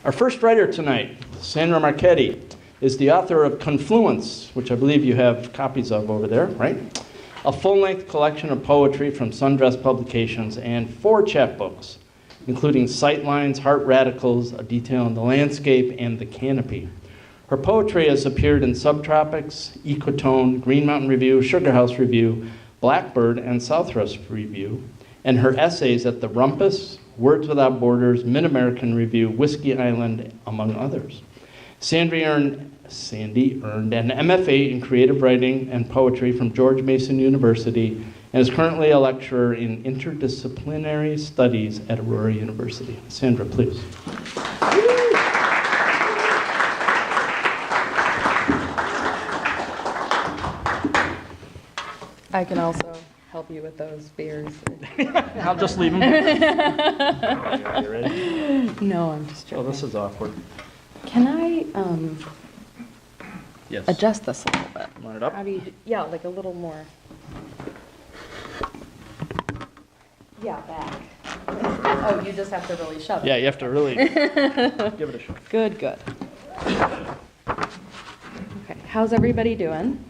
Our first writer tonight, Sandra Marchetti, is the author of Confluence, which I believe you have copies of over there, right? A full-length collection of poetry from Sundress Publications and 4 chapbooks, including Sightlines, Heart Radicals, A Detail in the Landscape, and The Canopy. Her poetry has appeared in Subtropics, Ecotone, Green Mountain Review, Sugar House Review, Blackbird, and Southwest Review, and her essays at The Rumpus, Words Without Borders, Mid-American Review, Whiskey Island, among others. Sandy earned an MFA in creative writing and poetry from George Mason University and is currently a lecturer in interdisciplinary studies at Aurora University. Sandra, please. I can also help you with those beers. I'll just leave them. Are you ready? No, I'm just joking. Oh, this is awkward. Can I Yes. adjust this a little bit? Want it up? How do you yeah, like a little more. Yeah, back. Oh, you just have to really shove it. Yeah, you have to really give it a shot. Good, good. Okay, how's everybody doing?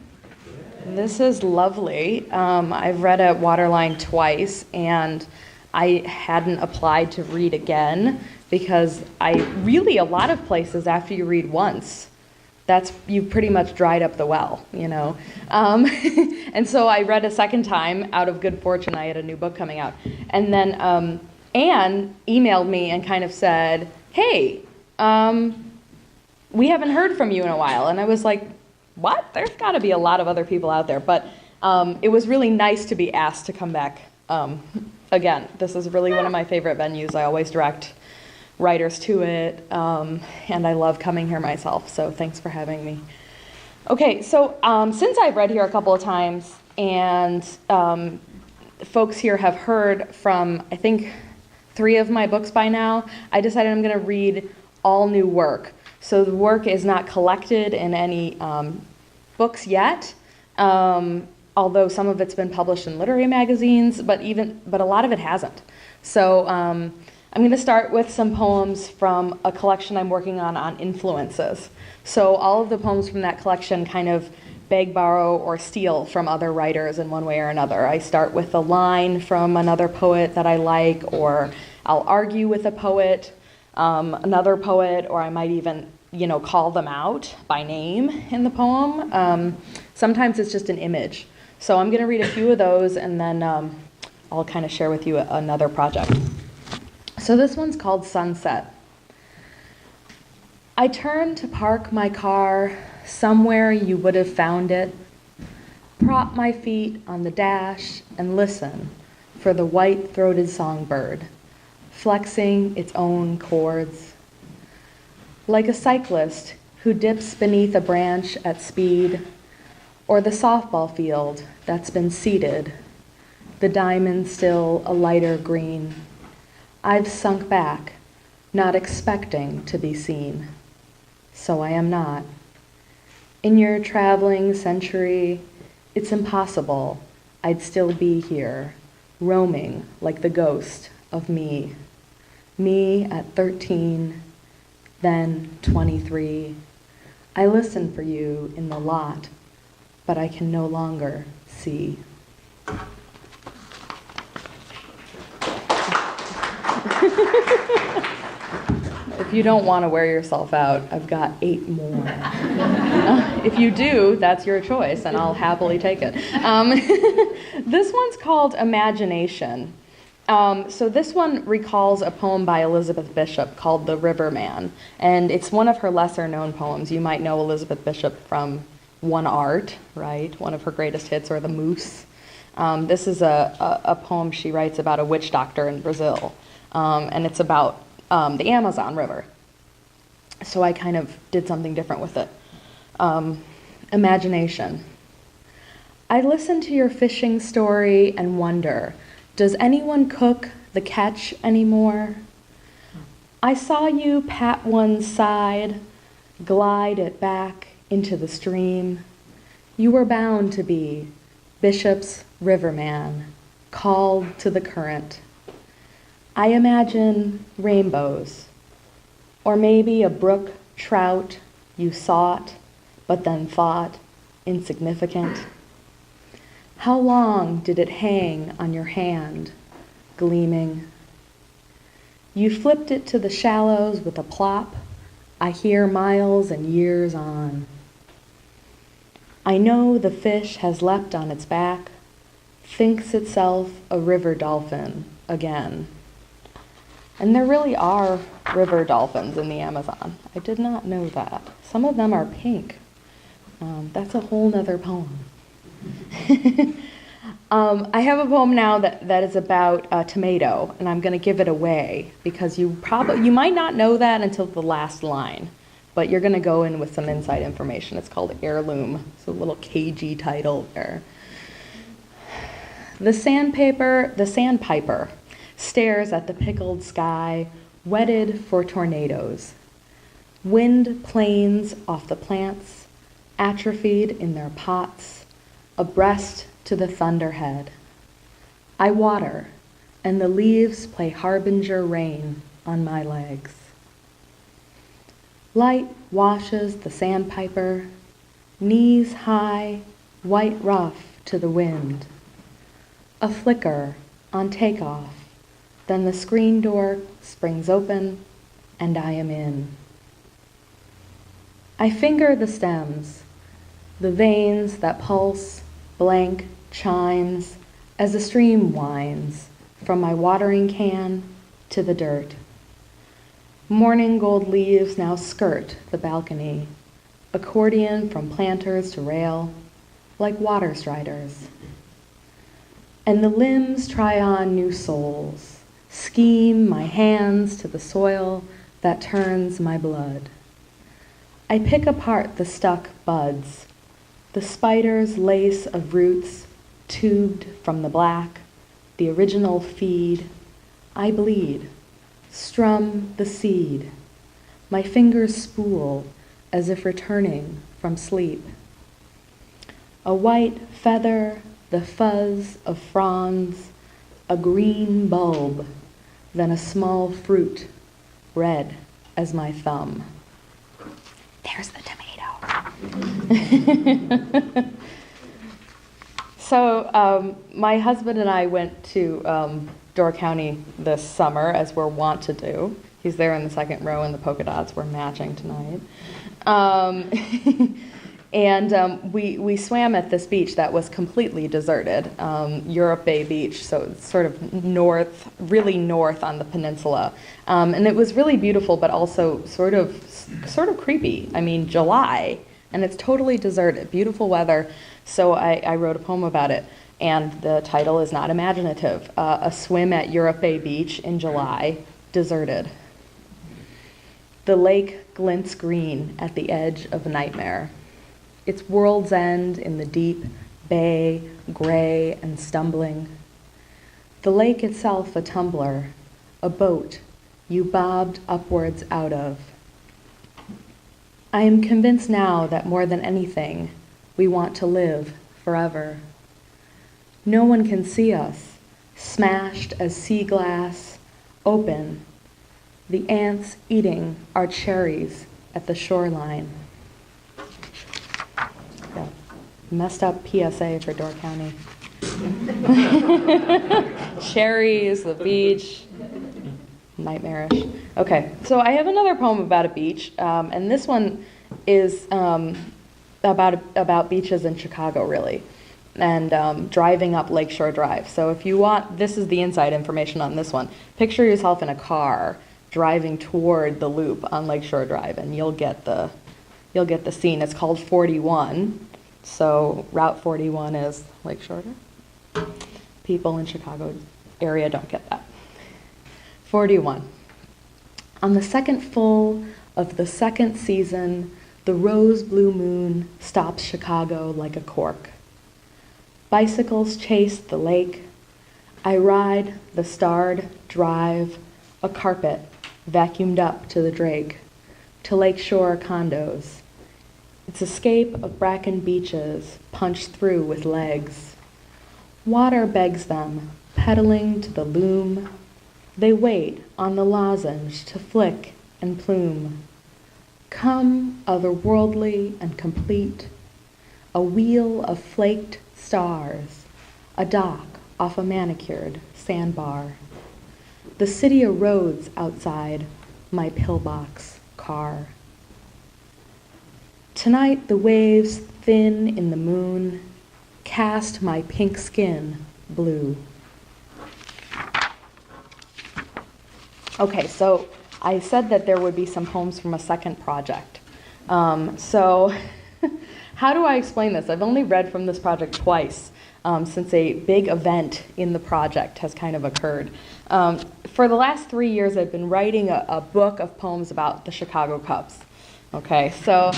This is lovely. I've read at Waterline twice, and I hadn't applied to read again because a lot of places after you read once, you pretty much dried up the well, you know. And so I read a second time out of good fortune. I had a new book coming out. And then Anne emailed me and kind of said, hey, we haven't heard from you in a while. And I was like, what? There's got to be a lot of other people out there. But it was really nice to be asked to come back again. This is really one of my favorite venues. I always direct writers to it, and I love coming here myself, so thanks for having me. Okay, so since I've read here a couple of times, and folks here have heard from, I think, 3 of my books by now, I decided I'm going to read all new work. So the work is not collected in any books yet, although some of it's been published in literary magazines, but a lot of it hasn't. So I'm going to start with some poems from a collection I'm working on influences. So all of the poems from that collection kind of beg, borrow, or steal from other writers in one way or another. I start with a line from another poet that I like, or I'll argue with a poet, another poet, or I might even, call them out by name in the poem. Sometimes it's just an image. So I'm going to read a few of those, and then I'll kind of share with you another project. So this one's called Sunset. I turned to park my car somewhere you would have found it, prop my feet on the dash and listen for the white-throated songbird, flexing its own chords. Like a cyclist who dips beneath a branch at speed, or the softball field that's been seeded, the diamond still a lighter green. I've sunk back, not expecting to be seen. So I am not. In your traveling century, it's impossible I'd still be here, roaming like the ghost of me. Me at 13, then 23. I listen for you in the lot, but I can no longer see. If you don't want to wear yourself out, I've got 8 more. If you do, that's your choice, and I'll happily take it. This one's called Imagination. So this one recalls a poem by Elizabeth Bishop called The Riverman, and it's one of her lesser-known poems. You might know Elizabeth Bishop from One Art, right? One of her greatest hits, or The Moose. This is a poem she writes about a witch doctor in Brazil. And it's about the Amazon River. So I kind of did something different with it. Imagination. I listen to your fishing story and wonder, does anyone cook the catch anymore? I saw you pat one side, glide it back into the stream. You were bound to be Bishop's riverman, called to the current. I imagine rainbows, Or maybe a brook trout you sought, but then thought insignificant. How long did it hang on your hand, gleaming? You flipped it to the shallows with a plop, I hear miles and years on. I know the fish has leapt on its back, thinks itself a river dolphin again. And there really are river dolphins in the Amazon. I did not know that. Some of them are pink. That's a whole nother poem. I have a poem now that is about a tomato, and I'm going to give it away because you might not know that until the last line, but you're going to go in with some inside information. It's called Heirloom. It's a little cagey title there. The sandpiper stares at the pickled sky, wetted for tornadoes. Wind planes off the plants, atrophied in their pots, abreast to the thunderhead. I water, and the leaves play harbinger rain on my legs. Light washes the sandpiper, knees high, white rough to the wind. A flicker on takeoff, then the screen door springs open, and I am in. I finger the stems, the veins that pulse, blank chimes as the stream winds from my watering can to the dirt. Morning gold leaves now skirt the balcony, accordion from planters to rail, like water striders. And the limbs try on new souls, scheme my hands to the soil that turns my blood. I pick apart the stuck buds, the spider's lace of roots tubed from the black, the original feed. I bleed, strum the seed. My fingers spool as if returning from sleep. A white feather, the fuzz of fronds, a green bulb, then a small fruit, red as my thumb. There's the tomato. So my husband and I went to Door County this summer, as we're wont to do. He's there in the second row, and the polka dots were matching tonight. And we swam at this beach that was completely deserted, Europe Bay Beach, so it's sort of north, really north on the peninsula. And it was really beautiful, but also sort of creepy. I mean, July, and it's totally deserted, beautiful weather. So I wrote a poem about it, and the title is not imaginative. A swim at Europe Bay Beach in July, deserted. The lake glints green at the edge of a nightmare. Its world's end in the deep bay, gray and stumbling. The lake itself a tumbler, a boat you bobbed upwards out of. I am convinced now that more than anything, we want to live forever. No one can see us, smashed as sea glass, open, the ants eating our cherries at the shoreline. Yeah. Messed up PSA for Door County. Cherries, the beach, nightmarish. Okay, so I have another poem about a beach, and this one is about beaches in Chicago, really, and driving up Lakeshore Drive. So if you want, this is the inside information on this one. Picture yourself in a car driving toward the loop on Lakeshore Drive, and you'll get the scene. It's called 41. So Route 41 is Lakeshore Drive. People in Chicago area don't get that. 41. On the second full of the second season, the rose blue moon stops Chicago like a cork. Bicycles chase the lake. I ride the starred drive, a carpet vacuumed up to the Drake, to lakeshore condos. Its escape of bracken beaches punched through with legs. Water begs them, pedaling to the loom. They wait on the lozenge to flick and plume. Come, otherworldly and complete, a wheel of flaked stars, a dock off a manicured sandbar. The city erodes outside my pillbox car. Tonight the waves thin in the moon cast my pink skin blue. Okay, so I said that there would be some poems from a second project. So how do I explain this? I've only read from this project twice since a big event in the project has kind of occurred. For the last 3 years, I've been writing a book of poems about the Chicago Cubs. Okay, so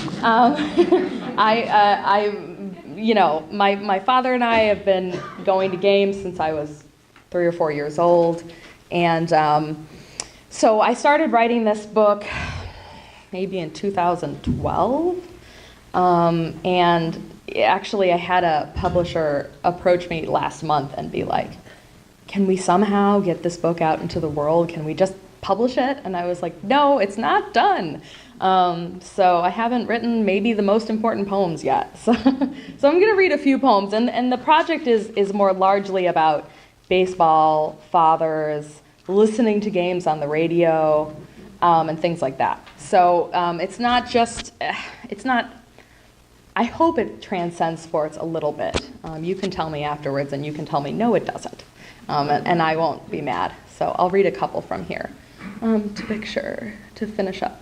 my father and I have been going to games since I was 3 or 4 years old, and so I started writing this book maybe in 2012, and actually I had a publisher approach me last month and be like, can we somehow get this book out into the world? Can we just publish it? And I was like, no, it's not done. So I haven't written maybe the most important poems yet. So I'm going to read a few poems. And the project is more largely about baseball, fathers, listening to games on the radio, and things like that. So it's not just, I hope it transcends sports a little bit. You can tell me afterwards, and you can tell me, no, it doesn't. And I won't be mad. So I'll read a couple from here to finish up.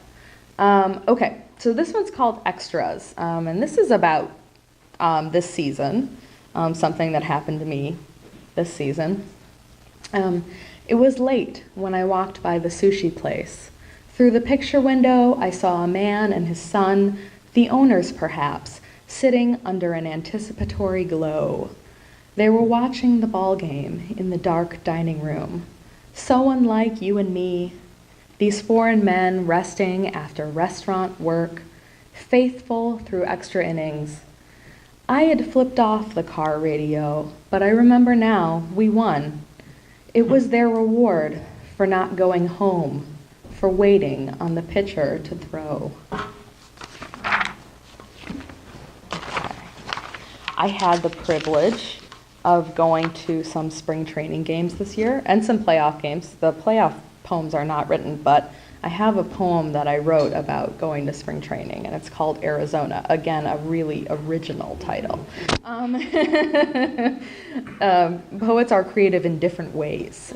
Okay, so this one's called Extras, and this is about this season, something that happened to me this season. It was late when I walked by the sushi place. Through the picture window, I saw a man and his son, the owners perhaps, sitting under an anticipatory glow. They were watching the ball game in the dark dining room. So unlike you and me, these foreign men resting after restaurant work, faithful through extra innings. I had flipped off the car radio, but I remember now we won. It was their reward for not going home, for waiting on the pitcher to throw. I had the privilege of going to some spring training games this year and some playoff games. The playoff poems are not written, but I have a poem that I wrote about going to spring training, and it's called Arizona. Again, a really original title. Poets are creative in different ways.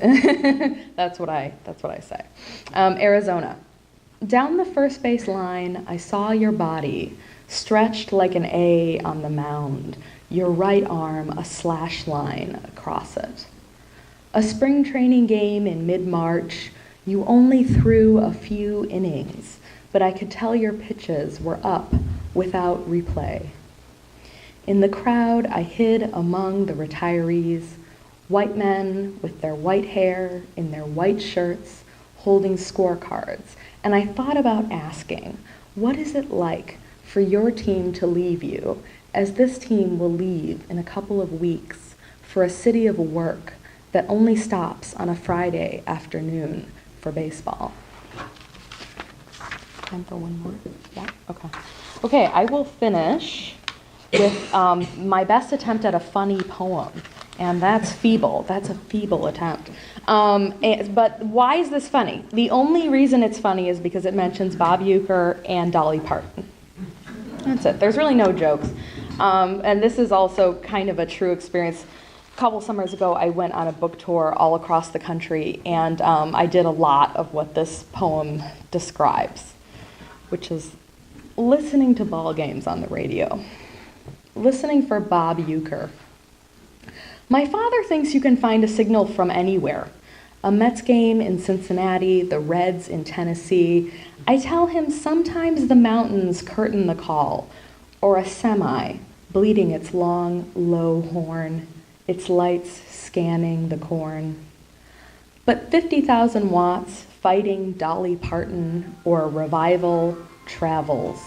That's what I say. Arizona. Down the first base line, I saw your body stretched like an A on the mound, your right arm a slash line across it. A spring training game in mid-March, you only threw a few innings, but I could tell your pitches were up without replay. In the crowd, I hid among the retirees, white men with their white hair in their white shirts holding scorecards, and I thought about asking, what is it like for your team to leave you, as this team will leave in a couple of weeks for a city of work that only stops on a Friday afternoon for baseball? Time for one more? Yeah? Okay. Okay, I will finish with my best attempt at a funny poem. And that's feeble. That's a feeble attempt. But why is this funny? The only reason it's funny is because it mentions Bob Uecker and Dolly Parton. That's it. There's really no jokes. And this is also kind of a true experience. A couple summers ago, I went on a book tour all across the country, and I did a lot of what this poem describes, which is listening to ball games on the radio. Listening for Bob Uecker. My father thinks you can find a signal from anywhere. A Mets game in Cincinnati, the Reds in Tennessee. I tell him sometimes the mountains curtain the call, or a semi bleeding its long, low horn, its lights scanning the corn. But 50,000 watts fighting Dolly Parton or a revival travels.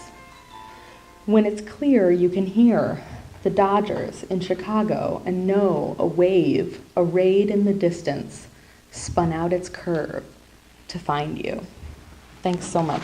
When it's clear, you can hear the Dodgers in Chicago and know a wave arrayed in the distance spun out its curve to find you. Thanks so much.